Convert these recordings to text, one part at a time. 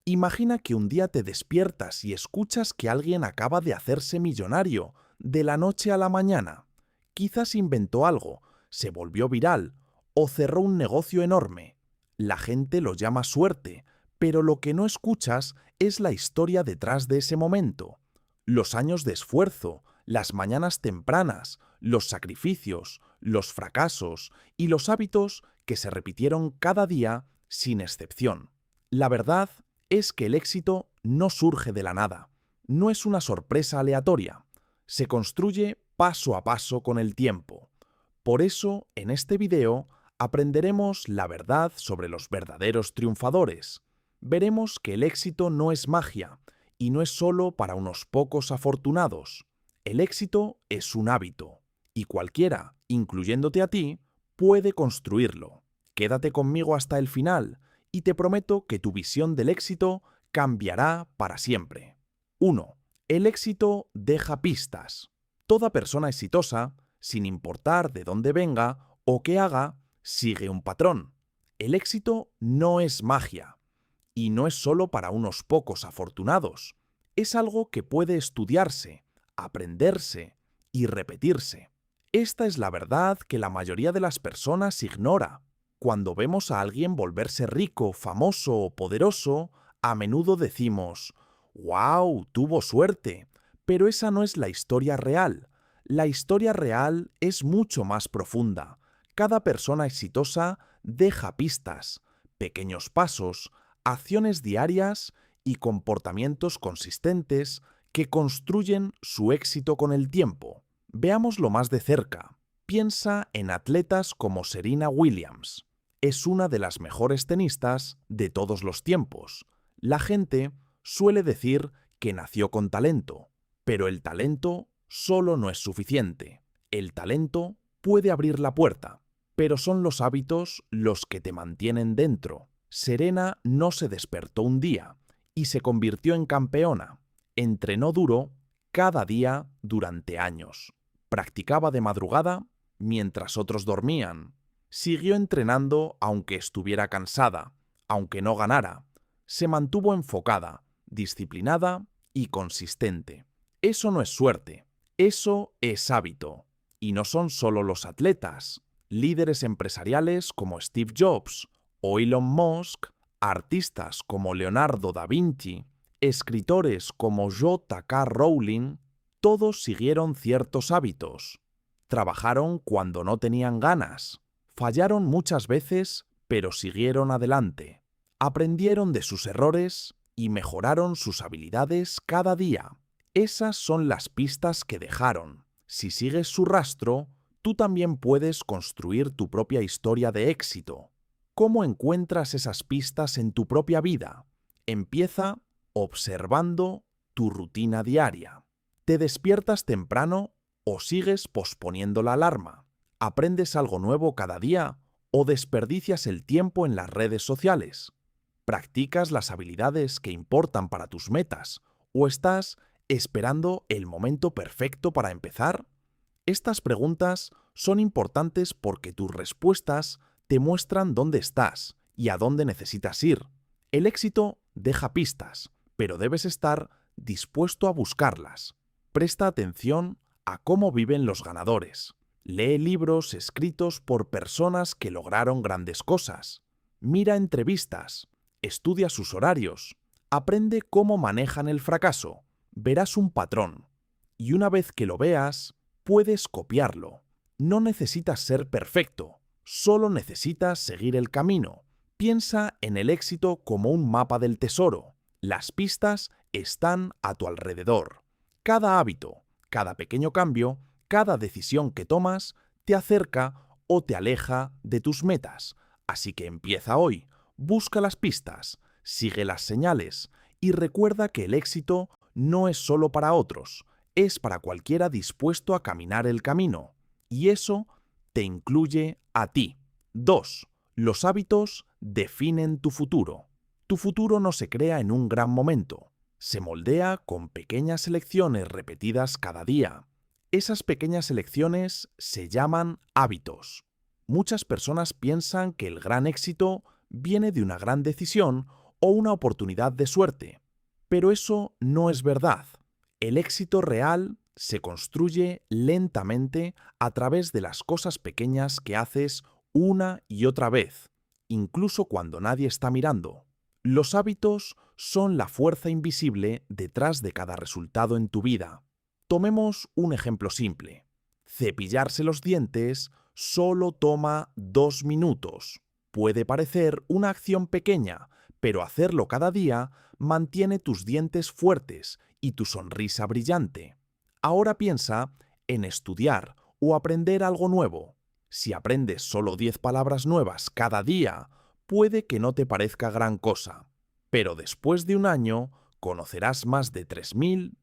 Imagina que un día te despiertas y escuchas que alguien acaba de hacerse millonario de la noche a la mañana. Quizás inventó algo, se volvió viral o cerró un negocio enorme. La gente lo llama suerte, pero lo que no escuchas es la historia detrás de ese momento. Los años de esfuerzo, las mañanas tempranas, los sacrificios, los fracasos y los hábitos que se repitieron cada día sin excepción. La verdad es que el éxito no surge de la nada, no es una sorpresa aleatoria, se construye paso a paso con el tiempo. Por eso, en este video, aprenderemos la verdad sobre los verdaderos triunfadores. Veremos que el éxito no es magia y no es solo para unos pocos afortunados. El éxito es un hábito y cualquiera, incluyéndote a ti, puede construirlo. Quédate conmigo hasta el final y te prometo que tu visión del éxito cambiará para siempre. 1. El éxito deja pistas. Toda persona exitosa, sin importar de dónde venga o qué haga, sigue un patrón. El éxito no es magia y no es solo para unos pocos afortunados. Es algo que puede estudiarse, aprenderse y repetirse. Esta es la verdad que la mayoría de las personas ignora. Cuando vemos a alguien volverse rico, famoso o poderoso, a menudo decimos, ¡wow! Tuvo suerte. Pero esa no es la historia real. La historia real es mucho más profunda. Cada persona exitosa deja pistas, pequeños pasos, acciones diarias y comportamientos consistentes que construyen su éxito con el tiempo. Veámoslo más de cerca. Piensa en atletas como Serena Williams. Es una de las mejores tenistas de todos los tiempos. La gente suele decir que nació con talento, pero el talento solo no es suficiente. El talento puede abrir la puerta, pero son los hábitos los que te mantienen dentro. Serena no se despertó un día y se convirtió en campeona. Entrenó duro cada día durante años. Practicaba de madrugada mientras otros dormían. Siguió entrenando aunque estuviera cansada, aunque no ganara. Se mantuvo enfocada, disciplinada y consistente. Eso no es suerte, eso es hábito. Y no son solo los atletas. Líderes empresariales como Steve Jobs o Elon Musk, artistas como Leonardo da Vinci, escritores como J.K. Rowling, todos siguieron ciertos hábitos. Trabajaron cuando no tenían ganas. Fallaron muchas veces, pero siguieron adelante. Aprendieron de sus errores y mejoraron sus habilidades cada día. Esas son las pistas que dejaron. Si sigues su rastro, tú también puedes construir tu propia historia de éxito. ¿Cómo encuentras esas pistas en tu propia vida? Empieza observando tu rutina diaria. ¿Te despiertas temprano o sigues posponiendo la alarma? ¿Aprendes algo nuevo cada día o desperdicias el tiempo en las redes sociales? ¿Practicas las habilidades que importan para tus metas o estás esperando el momento perfecto para empezar? Estas preguntas son importantes porque tus respuestas te muestran dónde estás y a dónde necesitas ir. El éxito deja pistas, pero debes estar dispuesto a buscarlas. Presta atención a cómo viven los ganadores. Lee libros escritos por personas que lograron grandes cosas. Mira entrevistas. Estudia sus horarios. Aprende cómo manejan el fracaso. Verás un patrón. Y una vez que lo veas, puedes copiarlo. No necesitas ser perfecto. Solo necesitas seguir el camino. Piensa en el éxito como un mapa del tesoro. Las pistas están a tu alrededor. Cada hábito, cada pequeño cambio, cada decisión que tomas te acerca o te aleja de tus metas. Así que empieza hoy, busca las pistas, sigue las señales y recuerda que el éxito no es solo para otros, es para cualquiera dispuesto a caminar el camino. Y eso te incluye a ti. 2. Los hábitos definen tu futuro. Tu futuro no se crea en un gran momento. Se moldea con pequeñas elecciones repetidas cada día. Esas pequeñas elecciones se llaman hábitos. Muchas personas piensan que el gran éxito viene de una gran decisión o una oportunidad de suerte. Pero eso no es verdad. El éxito real se construye lentamente a través de las cosas pequeñas que haces una y otra vez, incluso cuando nadie está mirando. Los hábitos son la fuerza invisible detrás de cada resultado en tu vida. Tomemos un ejemplo simple. Cepillarse los dientes solo toma 2 minutos. Puede parecer una acción pequeña, pero hacerlo cada día mantiene tus dientes fuertes y tu sonrisa brillante. Ahora piensa en estudiar o aprender algo nuevo. Si aprendes solo 10 palabras nuevas cada día, puede que no te parezca gran cosa, pero después de un año conocerás más de 3.000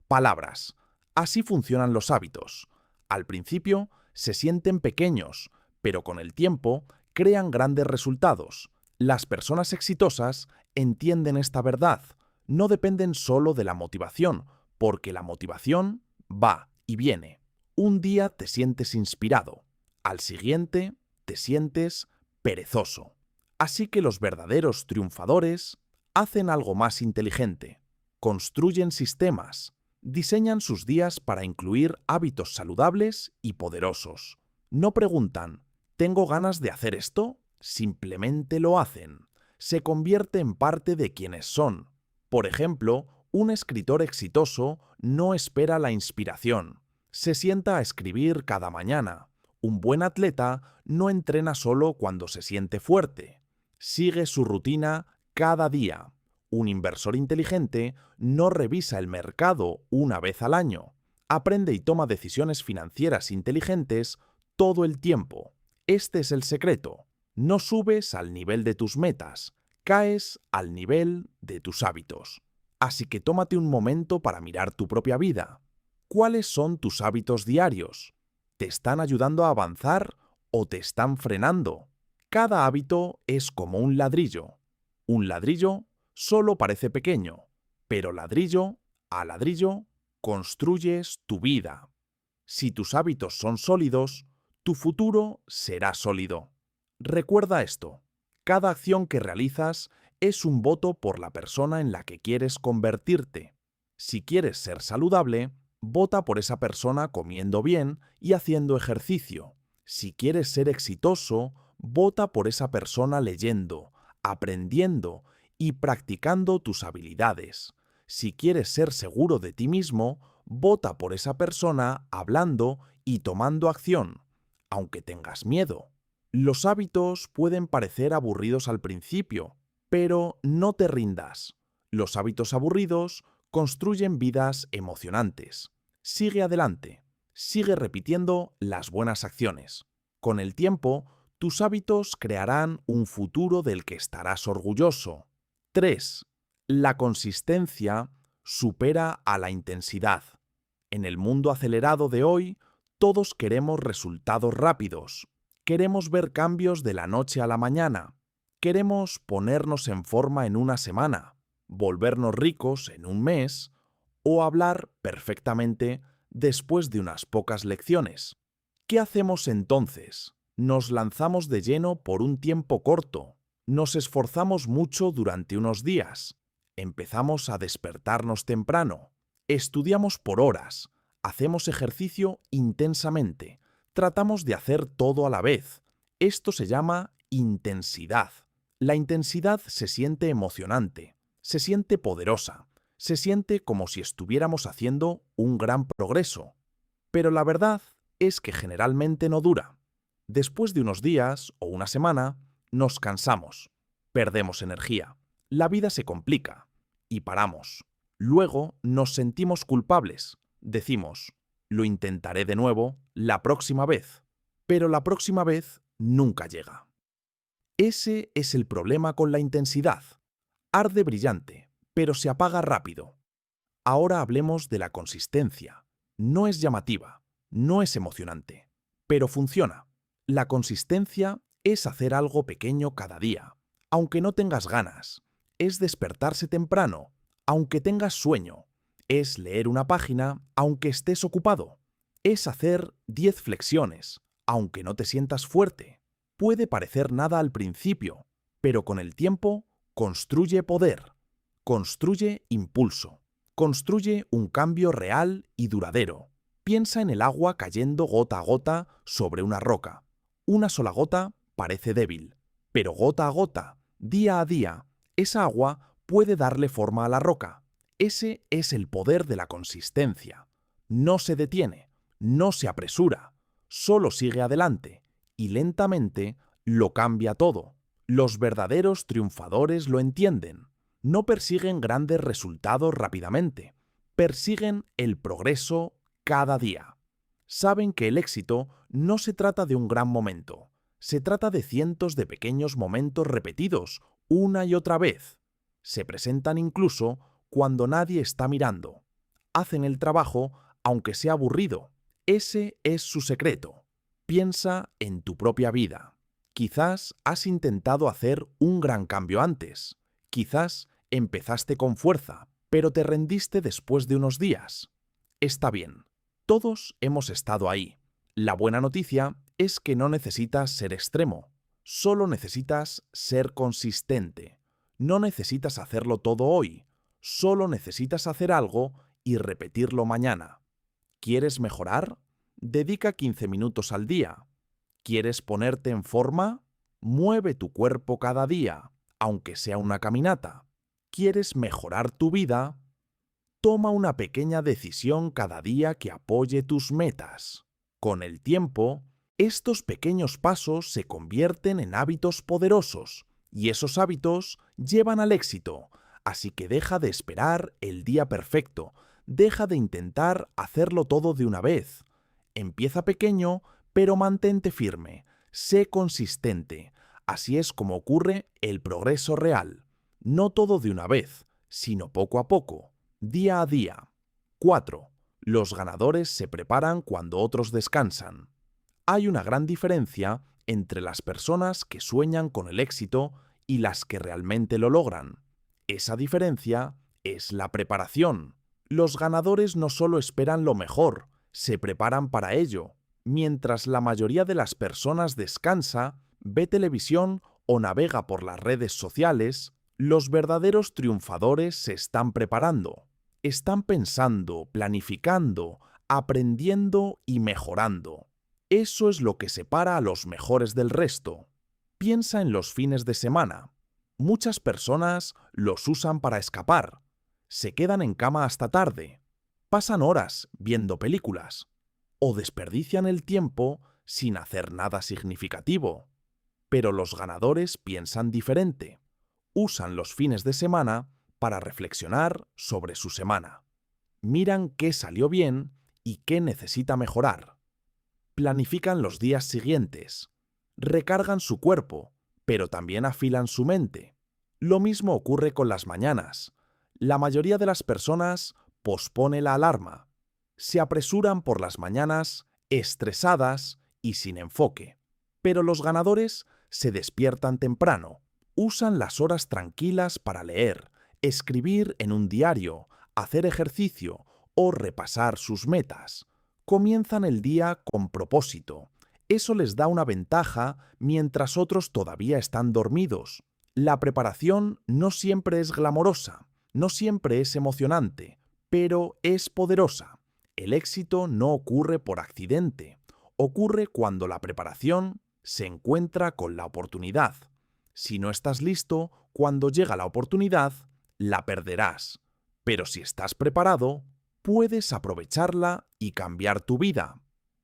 palabras. Así funcionan los hábitos. Al principio se sienten pequeños, pero con el tiempo crean grandes resultados. Las personas exitosas entienden esta verdad. No dependen solo de la motivación, porque la motivación va y viene. Un día te sientes inspirado, al siguiente te sientes perezoso. Así que los verdaderos triunfadores hacen algo más inteligente. Construyen sistemas, diseñan sus días para incluir hábitos saludables y poderosos. No preguntan, ¿tengo ganas de hacer esto? Simplemente lo hacen. Se convierte en parte de quienes son. Por ejemplo, un escritor exitoso no espera la inspiración. Se sienta a escribir cada mañana. Un buen atleta no entrena solo cuando se siente fuerte. Sigue su rutina cada día. Un inversor inteligente no revisa el mercado una vez al año. Aprende y toma decisiones financieras inteligentes todo el tiempo. Este es el secreto. No subes al nivel de tus metas, caes al nivel de tus hábitos. Así que tómate un momento para mirar tu propia vida. ¿Cuáles son tus hábitos diarios? ¿Te están ayudando a avanzar o te están frenando? Cada hábito es como un ladrillo. Un ladrillo solo parece pequeño, pero ladrillo a ladrillo construyes tu vida. Si tus hábitos son sólidos, tu futuro será sólido. Recuerda esto, cada acción que realizas es un voto por la persona en la que quieres convertirte. Si quieres ser saludable, vota por esa persona comiendo bien y haciendo ejercicio. Si quieres ser exitoso, vota por esa persona leyendo, aprendiendo y practicando tus habilidades. Si quieres ser seguro de ti mismo, vota por esa persona hablando y tomando acción, aunque tengas miedo. Los hábitos pueden parecer aburridos al principio, pero no te rindas. Los hábitos aburridos construyen vidas emocionantes. Sigue adelante. Sigue repitiendo las buenas acciones. Con el tiempo, tus hábitos crearán un futuro del que estarás orgulloso. 3. La consistencia supera a la intensidad. En el mundo acelerado de hoy, todos queremos resultados rápidos. Queremos ver cambios de la noche a la mañana. Queremos ponernos en forma en una semana, volvernos ricos en un mes o hablar perfectamente después de unas pocas lecciones. ¿Qué hacemos entonces? Nos lanzamos de lleno por un tiempo corto. Nos esforzamos mucho durante unos días. Empezamos a despertarnos temprano. Estudiamos por horas. Hacemos ejercicio intensamente. Tratamos de hacer todo a la vez. Esto se llama intensidad. La intensidad se siente emocionante, se siente poderosa, se siente como si estuviéramos haciendo un gran progreso. Pero la verdad es que generalmente no dura. Después de unos días o una semana, nos cansamos, perdemos energía, la vida se complica y paramos. Luego nos sentimos culpables. Decimos, lo intentaré de nuevo la próxima vez. Pero la próxima vez nunca llega. Ese es el problema con la intensidad. Arde brillante, pero se apaga rápido. Ahora hablemos de la consistencia. No es llamativa, no es emocionante, pero funciona. La consistencia es hacer algo pequeño cada día, aunque no tengas ganas. Es despertarse temprano, aunque tengas sueño. Es leer una página, aunque estés ocupado. Es hacer 10 flexiones, aunque no te sientas fuerte. Puede parecer nada al principio, pero con el tiempo Construye poder. Construye impulso. Construye un cambio real y duradero. Piensa en el agua cayendo gota a gota sobre una roca. Una sola gota parece débil, pero gota a gota, día a día, esa agua puede darle forma a la roca. Ese es el poder de la consistencia. No se detiene, no se apresura, solo sigue adelante y lentamente lo cambia todo. Los verdaderos triunfadores lo entienden. No persiguen grandes resultados rápidamente, persiguen el progreso cada día. Saben que el éxito no se trata de un gran momento, se trata de cientos de pequeños momentos repetidos una y otra vez. Se presentan incluso cuando nadie está mirando. Hacen el trabajo aunque sea aburrido. Ese es su secreto. Piensa en tu propia vida. Quizás has intentado hacer un gran cambio antes. Quizás empezaste con fuerza, pero te rendiste después de unos días. Está bien. Todos hemos estado ahí. La buena noticia es que no necesitas ser extremo. Solo necesitas ser consistente. No necesitas hacerlo todo hoy. Solo necesitas hacer algo y repetirlo mañana. ¿Quieres mejorar? Dedica 15 minutos al día. ¿Quieres ponerte en forma? Mueve tu cuerpo cada día, aunque sea una caminata. ¿Quieres mejorar tu vida? Toma una pequeña decisión cada día que apoye tus metas. Con el tiempo, estos pequeños pasos se convierten en hábitos poderosos y esos hábitos llevan al éxito. Así que deja de esperar el día perfecto, deja de intentar hacerlo todo de una vez. Empieza pequeño, pero mantente firme, sé consistente. Así es como ocurre el progreso real. No todo de una vez, sino poco a poco, día a día. 4. Los ganadores se preparan cuando otros descansan. Hay una gran diferencia entre las personas que sueñan con el éxito y las que realmente lo logran. Esa diferencia es la preparación. Los ganadores no solo esperan lo mejor, se preparan para ello. Mientras la mayoría de las personas descansa, ve televisión o navega por las redes sociales, los verdaderos triunfadores se están preparando. Están pensando, planificando, aprendiendo y mejorando. Eso es lo que separa a los mejores del resto. Piensa en los fines de semana. Muchas personas los usan para escapar. Se quedan en cama hasta tarde. Pasan horas viendo películas. O desperdician el tiempo sin hacer nada significativo. Pero los ganadores piensan diferente. Usan los fines de semana para reflexionar sobre su semana. Miran qué salió bien y qué necesita mejorar. Planifican los días siguientes. Recargan su cuerpo, pero también afilan su mente. Lo mismo ocurre con las mañanas. La mayoría de las personas pospone la alarma. Se apresuran por las mañanas, estresadas y sin enfoque. Pero los ganadores se despiertan temprano. Usan las horas tranquilas para leer, escribir en un diario, hacer ejercicio o repasar sus metas. Comienzan el día con propósito. Eso les da una ventaja mientras otros todavía están dormidos. La preparación no siempre es glamorosa, no siempre es emocionante, pero es poderosa. El éxito no ocurre por accidente, ocurre cuando la preparación se encuentra con la oportunidad. Si no estás listo, cuando llega la oportunidad, la perderás. Pero si estás preparado, puedes aprovecharla y cambiar tu vida.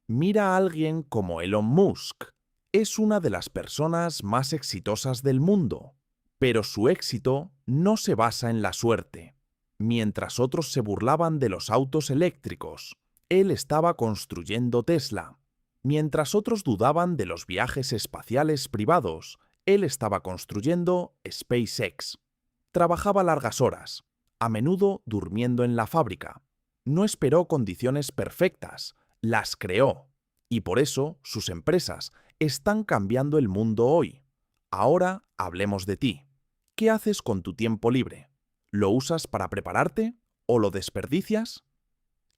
Mira a alguien como Elon Musk. Es una de las personas más exitosas del mundo, pero su éxito no se basa en la suerte. Mientras otros se burlaban de los autos eléctricos, él estaba construyendo Tesla. Mientras otros dudaban de los viajes espaciales privados, él estaba construyendo SpaceX. Trabajaba largas horas, a menudo durmiendo en la fábrica. No esperó condiciones perfectas, las creó. Y por eso sus empresas están cambiando el mundo hoy. Ahora hablemos de ti. ¿Qué haces con tu tiempo libre? ¿Lo usas para prepararte o lo desperdicias?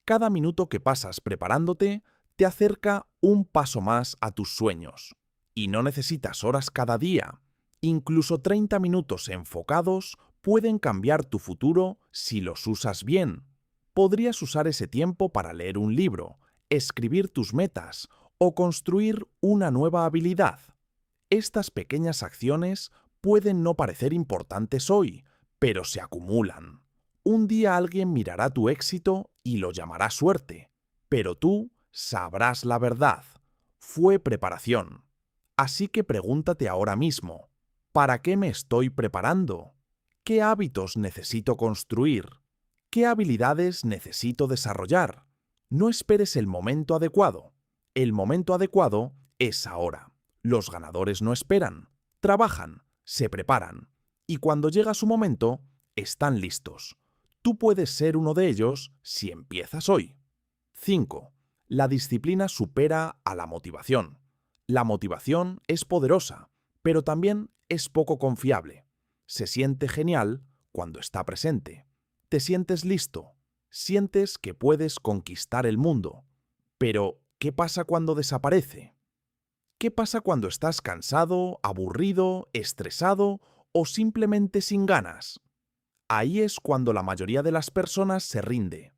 Cada minuto que pasas preparándote te acerca un paso más a tus sueños. Y no necesitas horas cada día. Incluso 30 minutos enfocados pueden cambiar tu futuro si los usas bien. Podrías usar ese tiempo para leer un libro, escribir tus metas o construir una nueva habilidad. Estas pequeñas acciones pueden no parecer importantes hoy, pero se acumulan. Un día alguien mirará tu éxito y lo llamará suerte, pero tú sabrás la verdad. Fue preparación. Así que pregúntate ahora mismo, ¿para qué me estoy preparando? ¿Qué hábitos necesito construir? ¿Qué habilidades necesito desarrollar? No esperes el momento adecuado. El momento adecuado es ahora. Los ganadores no esperan, trabajan, se preparan, y cuando llega su momento, están listos. Tú puedes ser uno de ellos si empiezas hoy. 5. La disciplina supera a la motivación. La motivación es poderosa, pero también es poco confiable. Se siente genial cuando está presente. Te sientes listo, sientes que puedes conquistar el mundo. Pero, ¿qué pasa cuando desaparece? ¿Qué pasa cuando estás cansado, aburrido, estresado o simplemente sin ganas? Ahí es cuando la mayoría de las personas se rinde.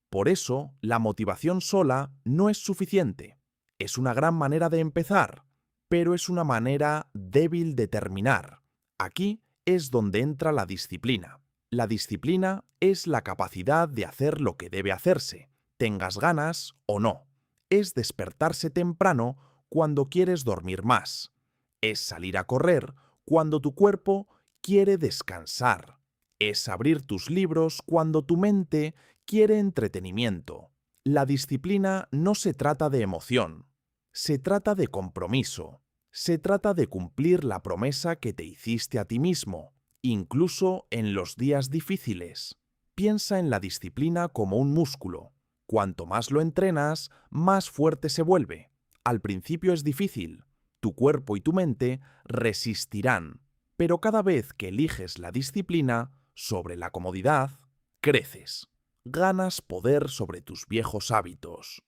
Por eso, la motivación sola no es suficiente. Es una gran manera de empezar, pero es una manera débil de terminar. Aquí es donde entra la disciplina. La disciplina es la capacidad de hacer lo que debe hacerse, tengas ganas o no. Es despertarse temprano cuando quieres dormir más. Es salir a correr cuando tu cuerpo quiere descansar. Es abrir tus libros cuando tu mente quiere entretenimiento. La disciplina no se trata de emoción, se trata de compromiso. Se trata de cumplir la promesa que te hiciste a ti mismo, incluso en los días difíciles. Piensa en la disciplina como un músculo. Cuanto más lo entrenas, más fuerte se vuelve. Al principio es difícil. Tu cuerpo y tu mente resistirán. Pero cada vez que eliges la disciplina sobre la comodidad, creces. Ganas poder sobre tus viejos hábitos.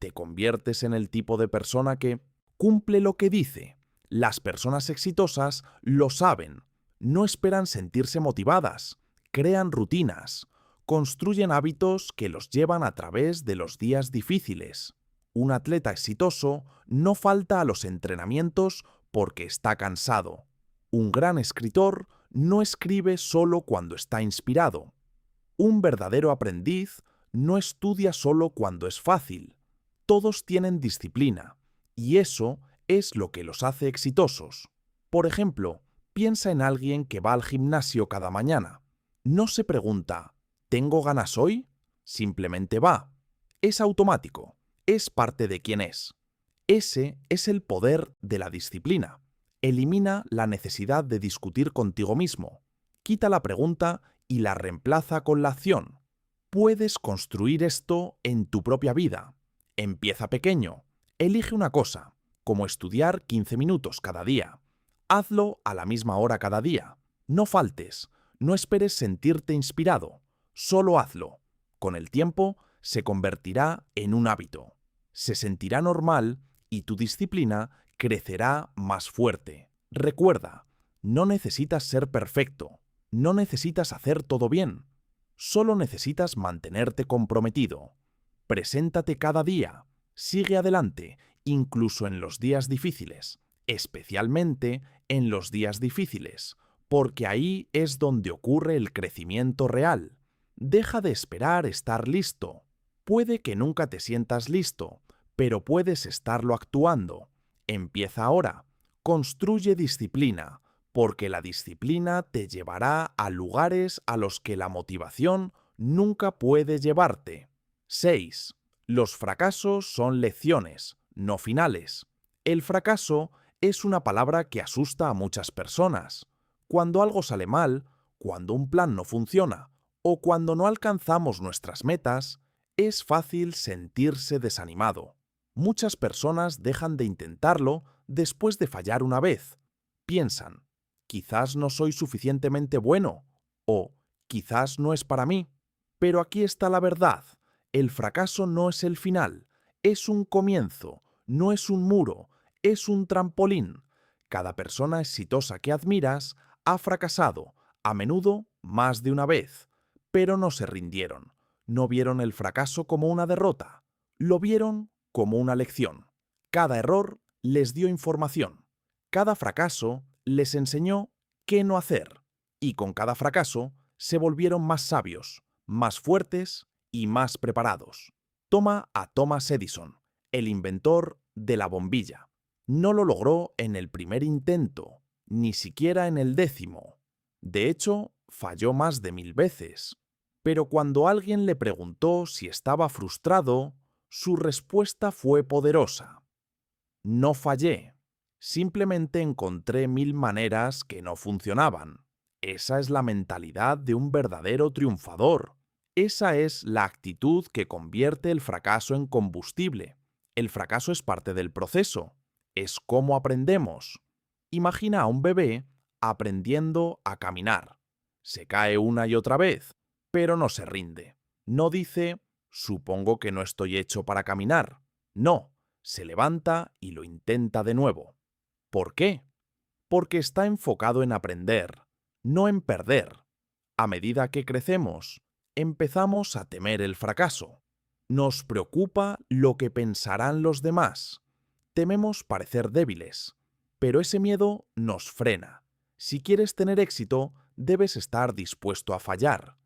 Te conviertes en el tipo de persona que cumple lo que dice. Las personas exitosas lo saben. No esperan sentirse motivadas. Crean rutinas. Construyen hábitos que los llevan a través de los días difíciles. Un atleta exitoso no falta a los entrenamientos porque está cansado. Un gran escritor no escribe solo cuando está inspirado. Un verdadero aprendiz no estudia solo cuando es fácil. Todos tienen disciplina, y eso es lo que los hace exitosos. Por ejemplo, piensa en alguien que va al gimnasio cada mañana. No se pregunta, ¿tengo ganas hoy? Simplemente va. Es automático, es parte de quién es. Ese es el poder de la disciplina. Elimina la necesidad de discutir contigo mismo. Quita la pregunta y la reemplaza con la acción. Puedes construir esto en tu propia vida. Empieza pequeño. Elige una cosa, como estudiar 15 minutos cada día. Hazlo a la misma hora cada día. No faltes. No esperes sentirte inspirado. Solo hazlo. Con el tiempo, se convertirá en un hábito. Se sentirá normal y tu disciplina crecerá más fuerte. Recuerda, no necesitas ser perfecto. No necesitas hacer todo bien. Solo necesitas mantenerte comprometido. Preséntate cada día. Sigue adelante, incluso en los días difíciles, especialmente en los días difíciles, porque ahí es donde ocurre el crecimiento real. Deja de esperar estar listo. Puede que nunca te sientas listo, pero puedes estarlo actuando. Empieza ahora. Construye disciplina, porque la disciplina te llevará a lugares a los que la motivación nunca puede llevarte. 6. Los fracasos son lecciones, no finales. El fracaso es una palabra que asusta a muchas personas. Cuando algo sale mal, cuando un plan no funciona o cuando no alcanzamos nuestras metas, es fácil sentirse desanimado. Muchas personas dejan de intentarlo después de fallar una vez. Piensan, quizás no soy suficientemente bueno o quizás no es para mí. Pero aquí está la verdad. El fracaso no es el final, es un comienzo, no es un muro, es un trampolín. Cada persona exitosa que admiras ha fracasado, a menudo más de una vez, pero no se rindieron. No vieron el fracaso como una derrota, lo vieron como una lección. Cada error les dio información. Cada fracaso les enseñó qué no hacer. Y con cada fracaso se volvieron más sabios, más fuertes y más preparados. Toma a Thomas Edison, el inventor de la bombilla. No lo logró en el primer intento, ni siquiera en el 10º. De hecho, falló más de 1000 veces. Pero cuando alguien le preguntó si estaba frustrado, su respuesta fue poderosa. No fallé. Simplemente encontré 1000 maneras que no funcionaban. Esa es la mentalidad de un verdadero triunfador. Esa es la actitud que convierte el fracaso en combustible. El fracaso es parte del proceso. Es cómo aprendemos. Imagina a un bebé aprendiendo a caminar. Se cae una y otra vez, pero no se rinde. No dice, supongo que no estoy hecho para caminar. No, se levanta y lo intenta de nuevo. ¿Por qué? Porque está enfocado en aprender, no en perder. A medida que crecemos, empezamos a temer el fracaso. Nos preocupa lo que pensarán los demás. Tememos parecer débiles, pero ese miedo nos frena. Si quieres tener éxito, debes estar dispuesto a fallar.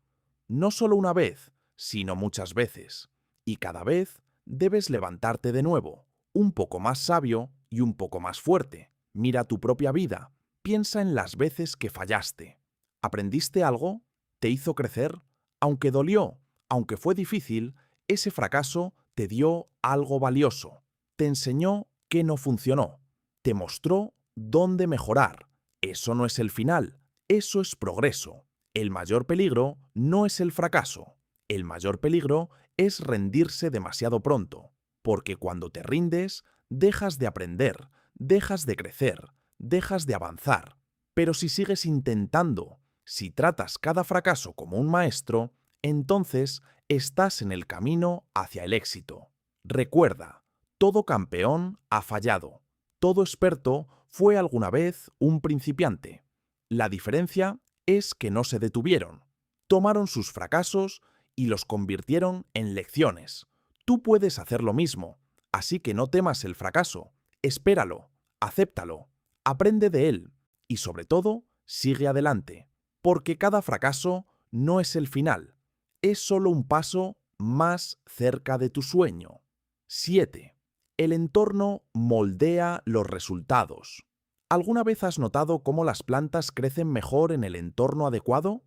No solo una vez, sino muchas veces. Y cada vez debes levantarte de nuevo, un poco más sabio y un poco más fuerte. Mira tu propia vida. Piensa en las veces que fallaste. ¿Aprendiste algo? ¿Te hizo crecer? Aunque dolió, aunque fue difícil, ese fracaso te dio algo valioso. Te enseñó qué no funcionó. Te mostró dónde mejorar. Eso no es el final, eso es progreso. El mayor peligro no es el fracaso. El mayor peligro es rendirse demasiado pronto, porque cuando te rindes, dejas de aprender, dejas de crecer, dejas de avanzar. Pero si sigues intentando, si tratas cada fracaso como un maestro, entonces estás en el camino hacia el éxito. Recuerda, todo campeón ha fallado. Todo experto fue alguna vez un principiante. La diferencia es que no se detuvieron. Tomaron sus fracasos y los convirtieron en lecciones. Tú puedes hacer lo mismo, así que no temas el fracaso. Espéralo, acéptalo, aprende de él y sobre todo, sigue adelante, porque cada fracaso no es el final, es solo un paso más cerca de tu sueño. 7. El entorno moldea los resultados. ¿Alguna vez has notado cómo las plantas crecen mejor en el entorno adecuado?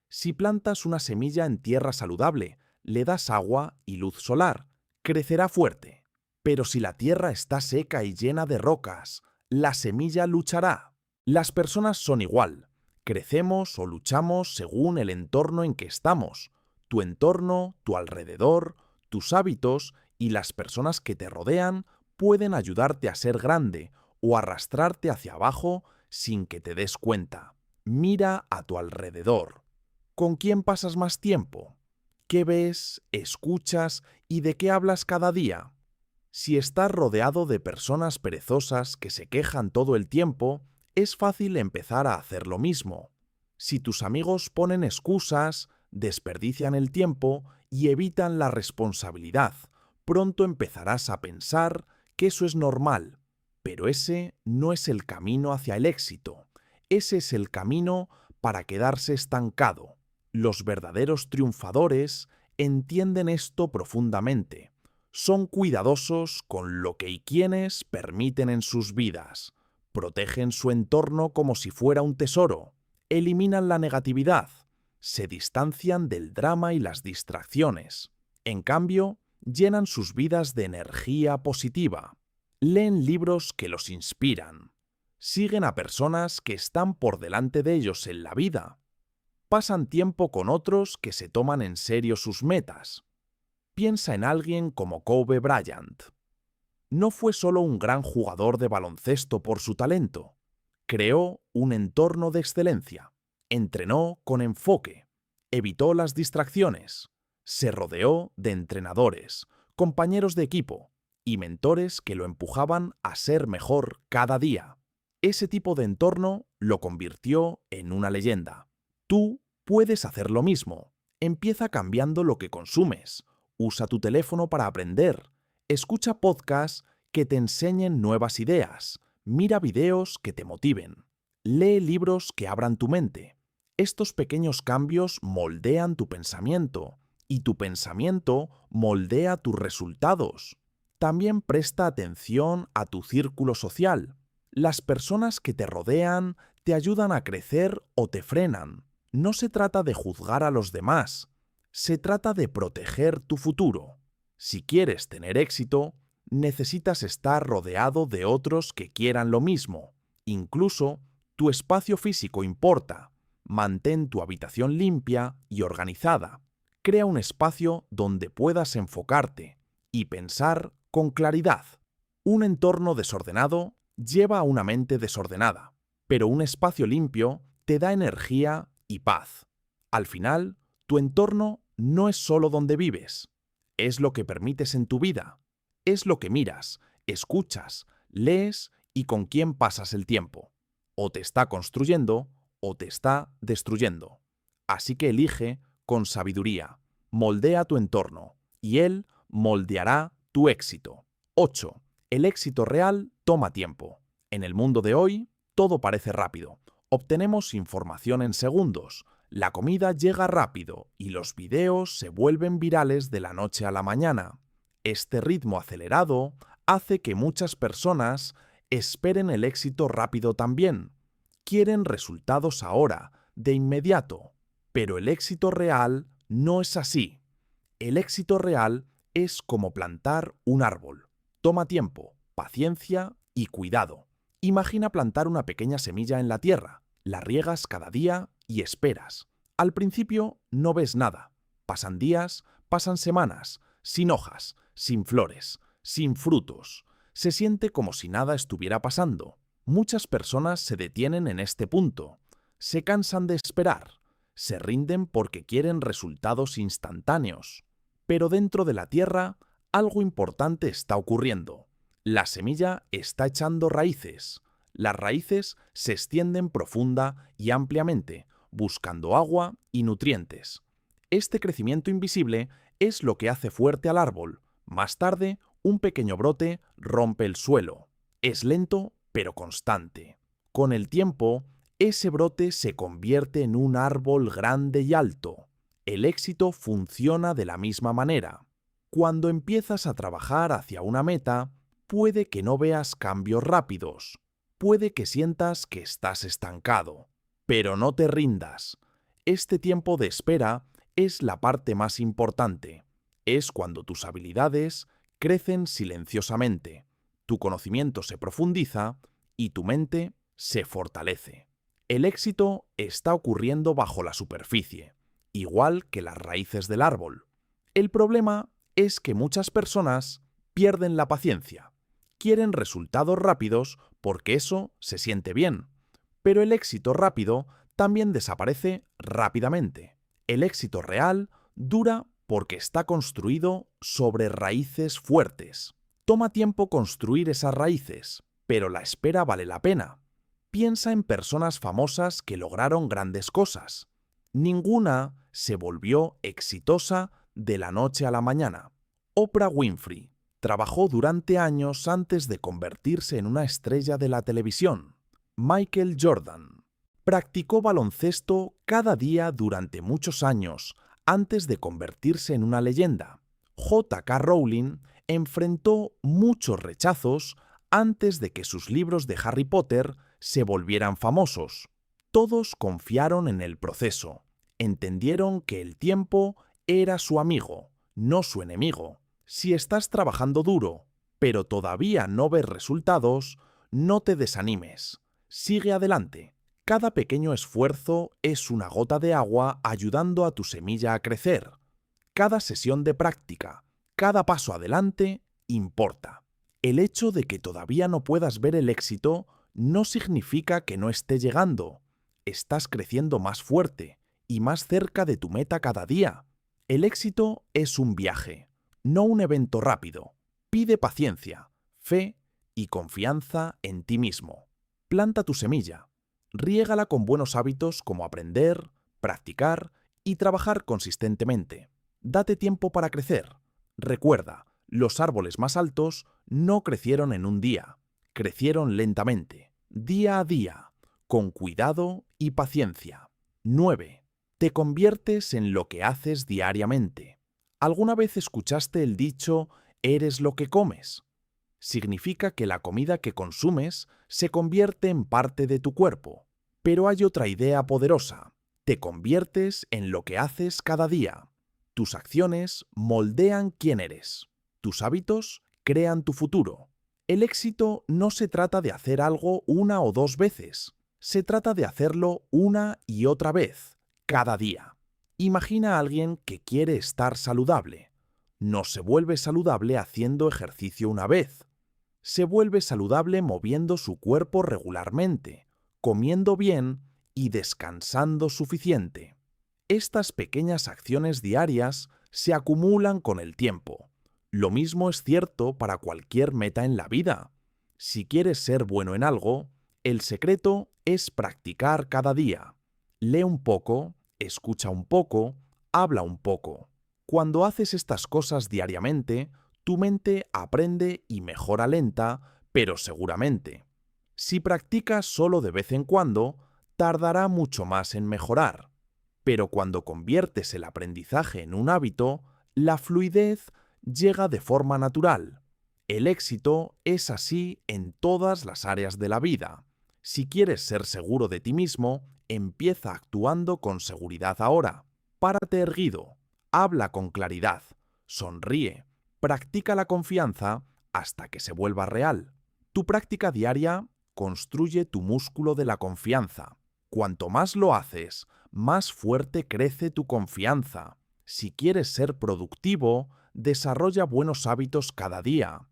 Si plantas una semilla en tierra saludable, le das agua y luz solar, crecerá fuerte. Pero si la tierra está seca y llena de rocas, la semilla luchará. Las personas son igual. Crecemos o luchamos según el entorno en que estamos. Tu entorno, tu alrededor, tus hábitos y las personas que te rodean pueden ayudarte a ser grande o arrastrarte hacia abajo sin que te des cuenta. Mira a tu alrededor. ¿Con quién pasas más tiempo? ¿Qué ves, escuchas y de qué hablas cada día? Si estás rodeado de personas perezosas que se quejan todo el tiempo, es fácil empezar a hacer lo mismo. Si tus amigos ponen excusas, desperdician el tiempo y evitan la responsabilidad, pronto empezarás a pensar que eso es normal. Pero ese no es el camino hacia el éxito. Ese es el camino para quedarse estancado. Los verdaderos triunfadores entienden esto profundamente. Son cuidadosos con lo que y quienes permiten en sus vidas. Protegen su entorno como si fuera un tesoro. Eliminan la negatividad. Se distancian del drama y las distracciones. En cambio, llenan sus vidas de energía positiva. Leen libros que los inspiran. Siguen a personas que están por delante de ellos en la vida. Pasan tiempo con otros que se toman en serio sus metas. Piensa en alguien como Kobe Bryant. No fue solo un gran jugador de baloncesto por su talento. Creó un entorno de excelencia. Entrenó con enfoque. Evitó las distracciones. Se rodeó de entrenadores, compañeros de equipo y mentores que lo empujaban a ser mejor cada día. Ese tipo de entorno lo convirtió en una leyenda. Tú puedes hacer lo mismo. Empieza cambiando lo que consumes. Usa tu teléfono para aprender. Escucha podcasts que te enseñen nuevas ideas. Mira videos que te motiven. Lee libros que abran tu mente. Estos pequeños cambios moldean tu pensamiento y tu pensamiento moldea tus resultados. También presta atención a tu círculo social. Las personas que te rodean te ayudan a crecer o te frenan. No se trata de juzgar a los demás, se trata de proteger tu futuro. Si quieres tener éxito, necesitas estar rodeado de otros que quieran lo mismo. Incluso tu espacio físico importa. Mantén tu habitación limpia y organizada. Crea un espacio donde puedas enfocarte y pensar con claridad. Un entorno desordenado lleva a una mente desordenada, pero un espacio limpio te da energía y paz. Al final, tu entorno no es solo donde vives, es lo que permites en tu vida, es lo que miras, escuchas, lees y con quién pasas el tiempo. O te está construyendo o te está destruyendo. Así que elige con sabiduría, moldea tu entorno y él moldeará tu éxito. 8. El éxito real toma tiempo. En el mundo de hoy, todo parece rápido. Obtenemos información en segundos, la comida llega rápido y los videos se vuelven virales de la noche a la mañana. Este ritmo acelerado hace que muchas personas esperen el éxito rápido también. Quieren resultados ahora, de inmediato. Pero el éxito real no es así. El éxito real es como plantar un árbol. Toma tiempo, paciencia y cuidado. Imagina plantar una pequeña semilla en la tierra. La riegas cada día y esperas. Al principio no ves nada. Pasan días, pasan semanas, sin hojas, sin flores, sin frutos. Se siente como si nada estuviera pasando. Muchas personas se detienen en este punto. Se cansan de esperar. Se rinden porque quieren resultados instantáneos. Pero dentro de la tierra, algo importante está ocurriendo. La semilla está echando raíces. Las raíces se extienden profunda y ampliamente, buscando agua y nutrientes. Este crecimiento invisible es lo que hace fuerte al árbol. Más tarde, un pequeño brote rompe el suelo. Es lento, pero constante. Con el tiempo, ese brote se convierte en un árbol grande y alto. El éxito funciona de la misma manera. Cuando empiezas a trabajar hacia una meta, puede que no veas cambios rápidos. Puede que sientas que estás estancado. Pero no te rindas. Este tiempo de espera es la parte más importante. Es cuando tus habilidades crecen silenciosamente, tu conocimiento se profundiza y tu mente se fortalece. El éxito está ocurriendo bajo la superficie, igual que las raíces del árbol. El problema es que muchas personas pierden la paciencia. Quieren resultados rápidos porque eso se siente bien. Pero el éxito rápido también desaparece rápidamente. El éxito real dura porque está construido sobre raíces fuertes. Toma tiempo construir esas raíces, pero la espera vale la pena. Piensa en personas famosas que lograron grandes cosas. Ninguna se volvió exitosa de la noche a la mañana. Oprah Winfrey trabajó durante años antes de convertirse en una estrella de la televisión. Michael Jordan practicó baloncesto cada día durante muchos años antes de convertirse en una leyenda. J.K. Rowling enfrentó muchos rechazos antes de que sus libros de Harry Potter se volvieran famosos. Todos confiaron en el proceso. Entendieron que el tiempo era su amigo, no su enemigo. Si estás trabajando duro, pero todavía no ves resultados, no te desanimes. Sigue adelante. Cada pequeño esfuerzo es una gota de agua ayudando a tu semilla a crecer. Cada sesión de práctica, cada paso adelante, importa. El hecho de que todavía no puedas ver el éxito no significa que no esté llegando. Estás creciendo más fuerte y más cerca de tu meta cada día. El éxito es un viaje, no un evento rápido. Pide paciencia, fe y confianza en ti mismo. Planta tu semilla. Riégala con buenos hábitos como aprender, practicar y trabajar consistentemente. Date tiempo para crecer. Recuerda, los árboles más altos no crecieron en un día, crecieron lentamente, día a día, con cuidado y paciencia. 9. Te conviertes en lo que haces diariamente. ¿Alguna vez escuchaste el dicho «eres lo que comes»? Significa que la comida que consumes se convierte en parte de tu cuerpo. Pero hay otra idea poderosa. Te conviertes en lo que haces cada día. Tus acciones moldean quién eres. Tus hábitos crean tu futuro. El éxito no se trata de hacer algo una o dos veces. Se trata de hacerlo una y otra vez, cada día. Imagina a alguien que quiere estar saludable. No se vuelve saludable haciendo ejercicio una vez. Se vuelve saludable moviendo su cuerpo regularmente, comiendo bien y descansando suficiente. Estas pequeñas acciones diarias se acumulan con el tiempo. Lo mismo es cierto para cualquier meta en la vida. Si quieres ser bueno en algo, el secreto es practicar cada día. Lee un poco, escucha un poco, habla un poco. Cuando haces estas cosas diariamente, tu mente aprende y mejora lenta, pero seguramente. Si practicas solo de vez en cuando, tardará mucho más en mejorar. Pero cuando conviertes el aprendizaje en un hábito, la fluidez llega de forma natural. El éxito es así en todas las áreas de la vida. Si quieres ser seguro de ti mismo, empieza actuando con seguridad ahora. Párate erguido, habla con claridad, sonríe, practica la confianza hasta que se vuelva real. Tu práctica diaria construye tu músculo de la confianza. Cuanto más lo haces, más fuerte crece tu confianza. Si quieres ser productivo, desarrolla buenos hábitos cada día.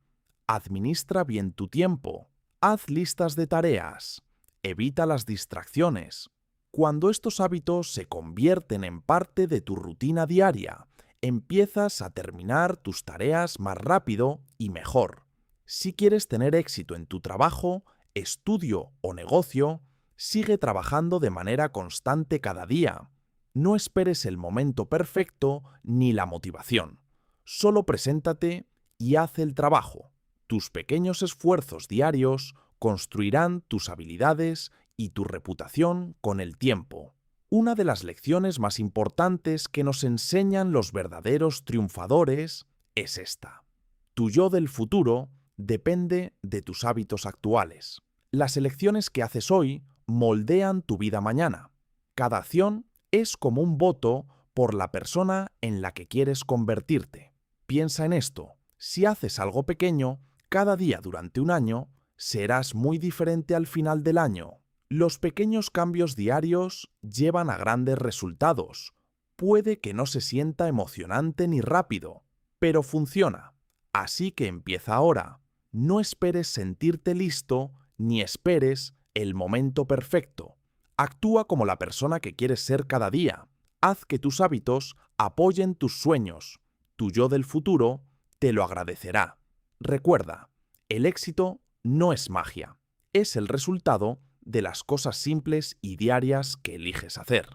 Administra bien tu tiempo. Haz listas de tareas. Evita las distracciones. Cuando estos hábitos se convierten en parte de tu rutina diaria, empiezas a terminar tus tareas más rápido y mejor. Si quieres tener éxito en tu trabajo, estudio o negocio, sigue trabajando de manera constante cada día. No esperes el momento perfecto ni la motivación. Solo preséntate y haz el trabajo. Tus pequeños esfuerzos diarios construirán tus habilidades y tu reputación con el tiempo. Una de las lecciones más importantes que nos enseñan los verdaderos triunfadores es esta. Tu yo del futuro depende de tus hábitos actuales. Las elecciones que haces hoy moldean tu vida mañana. Cada acción es como un voto por la persona en la que quieres convertirte. Piensa en esto. Si haces algo pequeño, cada día durante un año, serás muy diferente al final del año. Los pequeños cambios diarios llevan a grandes resultados. Puede que no se sienta emocionante ni rápido, pero funciona. Así que empieza ahora. No esperes sentirte listo ni esperes el momento perfecto. Actúa como la persona que quieres ser cada día. Haz que tus hábitos apoyen tus sueños. Tu yo del futuro te lo agradecerá. Recuerda, el éxito no es magia. Es el resultado de las cosas simples y diarias que eliges hacer.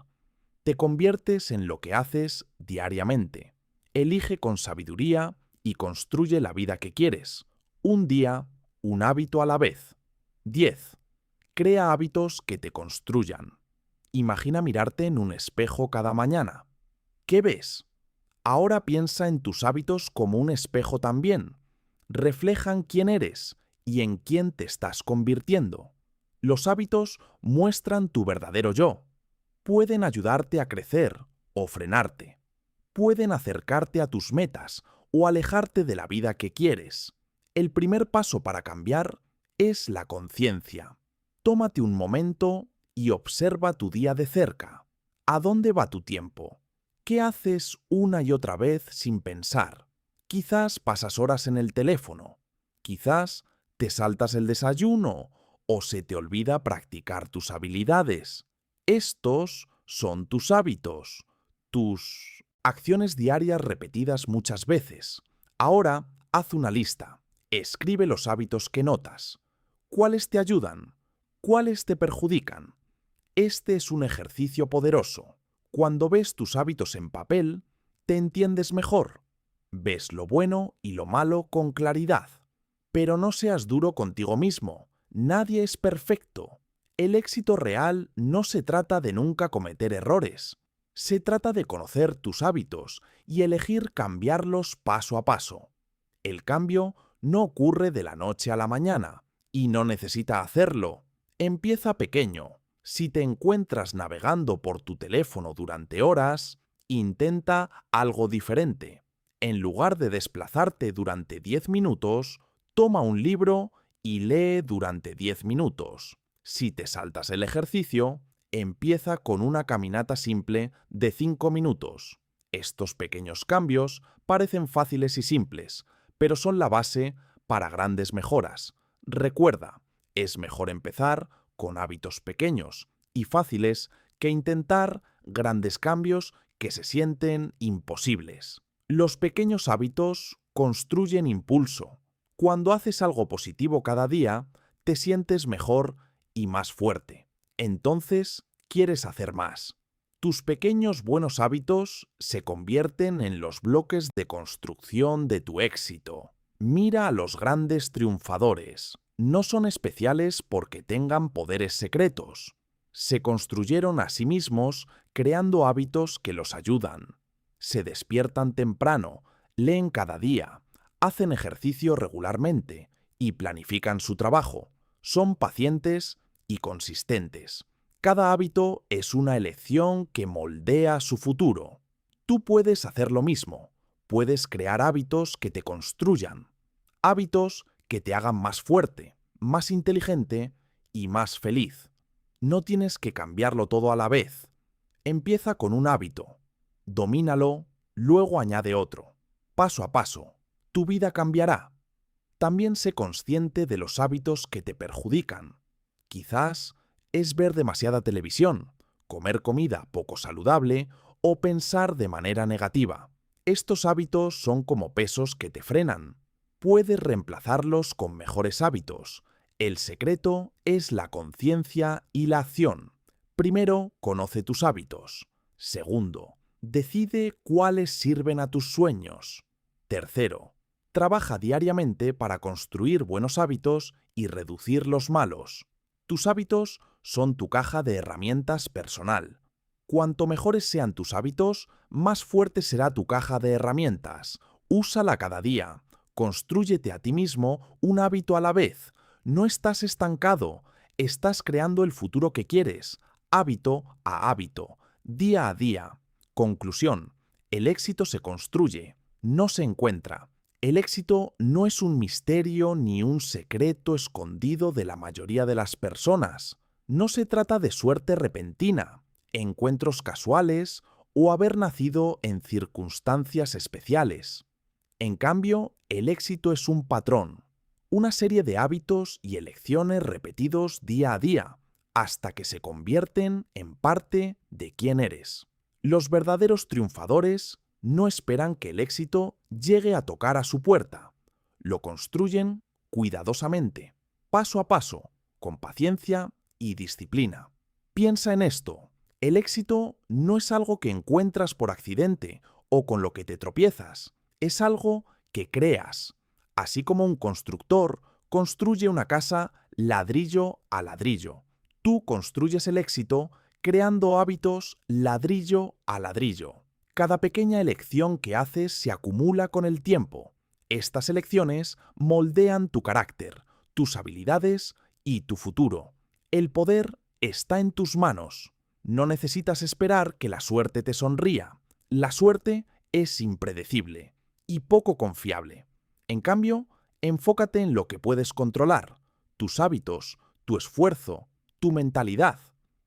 Te conviertes en lo que haces diariamente. Elige con sabiduría y construye la vida que quieres. Un día, un hábito a la vez. 10. Crea hábitos que te construyan. Imagina mirarte en un espejo cada mañana. ¿Qué ves? Ahora piensa en tus hábitos como un espejo también. Reflejan quién eres y en quién te estás convirtiendo. Los hábitos muestran tu verdadero yo. Pueden ayudarte a crecer o frenarte. Pueden acercarte a tus metas o alejarte de la vida que quieres. El primer paso para cambiar es la conciencia. Tómate un momento y observa tu día de cerca. ¿A dónde va tu tiempo? ¿Qué haces una y otra vez sin pensar? Quizás pasas horas en el teléfono. Quizás te saltas el desayuno o se te olvida practicar tus habilidades. Estos son tus hábitos, tus acciones diarias repetidas muchas veces. Ahora, haz una lista. Escribe los hábitos que notas. ¿Cuáles te ayudan? ¿Cuáles te perjudican? Este es un ejercicio poderoso. Cuando ves tus hábitos en papel, te entiendes mejor. Ves lo bueno y lo malo con claridad. Pero no seas duro contigo mismo. Nadie es perfecto. El éxito real no se trata de nunca cometer errores. Se trata de conocer tus hábitos y elegir cambiarlos paso a paso. El cambio no ocurre de la noche a la mañana y no necesita hacerlo. Empieza pequeño. Si te encuentras navegando por tu teléfono durante horas, intenta algo diferente. En lugar de desplazarte durante 10 minutos, toma un libro y lee durante 10 minutos. Si te saltas el ejercicio, empieza con una caminata simple de 5 minutos. Estos pequeños cambios parecen fáciles y simples, pero son la base para grandes mejoras. Recuerda, es mejor empezar con hábitos pequeños y fáciles que intentar grandes cambios que se sienten imposibles. Los pequeños hábitos construyen impulso. Cuando haces algo positivo cada día, te sientes mejor y más fuerte. Entonces, quieres hacer más. Tus pequeños buenos hábitos se convierten en los bloques de construcción de tu éxito. Mira a los grandes triunfadores. No son especiales porque tengan poderes secretos. Se construyeron a sí mismos creando hábitos que los ayudan. Se despiertan temprano, leen cada día, hacen ejercicio regularmente y planifican su trabajo. Son pacientes y consistentes. Cada hábito es una elección que moldea su futuro. Tú puedes hacer lo mismo. Puedes crear hábitos que te construyan. Hábitos que te hagan más fuerte, más inteligente y más feliz. No tienes que cambiarlo todo a la vez. Empieza con un hábito. Domínalo, luego añade otro. Paso a paso, tu vida cambiará. También sé consciente de los hábitos que te perjudican. Quizás es ver demasiada televisión, comer comida poco saludable o pensar de manera negativa. Estos hábitos son como pesos que te frenan. Puedes reemplazarlos con mejores hábitos. El secreto es la conciencia y la acción. Primero, conoce tus hábitos. Segundo, decide cuáles sirven a tus sueños. Tercero, trabaja diariamente para construir buenos hábitos y reducir los malos. Tus hábitos son tu caja de herramientas personal. Cuanto mejores sean tus hábitos, más fuerte será tu caja de herramientas. Úsala cada día. Constrúyete a ti mismo un hábito a la vez. No estás estancado, estás creando el futuro que quieres, hábito a hábito, día a día. Conclusión: el éxito se construye, no se encuentra. El éxito no es un misterio ni un secreto escondido de la mayoría de las personas. No se trata de suerte repentina, encuentros casuales o haber nacido en circunstancias especiales. En cambio, el éxito es un patrón, una serie de hábitos y elecciones repetidos día a día, hasta que se convierten en parte de quién eres. Los verdaderos triunfadores no esperan que el éxito llegue a tocar a su puerta. Lo construyen cuidadosamente, paso a paso, con paciencia y disciplina. Piensa en esto. El éxito no es algo que encuentras por accidente o con lo que te tropiezas. Es algo que creas. Así como un constructor construye una casa ladrillo a ladrillo. Tú construyes el éxito creando hábitos ladrillo a ladrillo. Cada pequeña elección que haces se acumula con el tiempo. Estas elecciones moldean tu carácter, tus habilidades y tu futuro. El poder está en tus manos. No necesitas esperar que la suerte te sonría. La suerte es impredecible y poco confiable. En cambio, enfócate en lo que puedes controlar: tus hábitos, tu esfuerzo, tu mentalidad.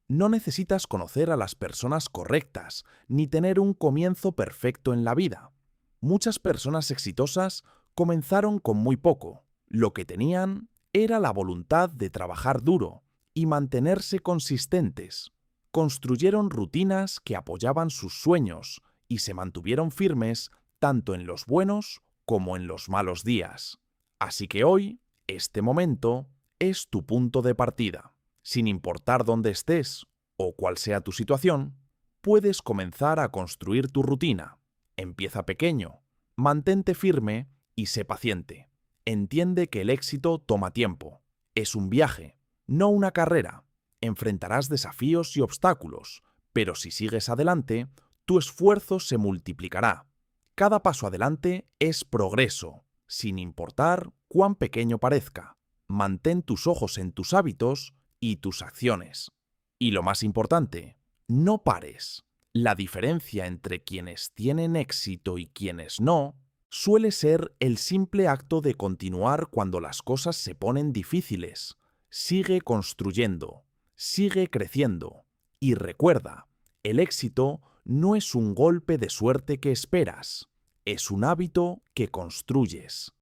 No necesitas conocer a las personas correctas, ni tener un comienzo perfecto en la vida. Muchas personas exitosas comenzaron con muy poco. Lo que tenían era la voluntad de trabajar duro y mantenerse consistentes. Construyeron rutinas que apoyaban sus sueños y se mantuvieron firmes tanto en los buenos como en los malos días. Así que hoy, este momento, es tu punto de partida. Sin importar dónde estés o cuál sea tu situación, puedes comenzar a construir tu rutina. Empieza pequeño, mantente firme y sé paciente. Entiende que el éxito toma tiempo. Es un viaje, no una carrera. Enfrentarás desafíos y obstáculos, pero si sigues adelante, tu esfuerzo se multiplicará. Cada paso adelante es progreso, sin importar cuán pequeño parezca. Mantén tus ojos en tus hábitos y tus acciones. Y lo más importante, no pares. La diferencia entre quienes tienen éxito y quienes no suele ser el simple acto de continuar cuando las cosas se ponen difíciles. Sigue construyendo, sigue creciendo y recuerda, el éxito no es un golpe de suerte que esperas, es un hábito que construyes.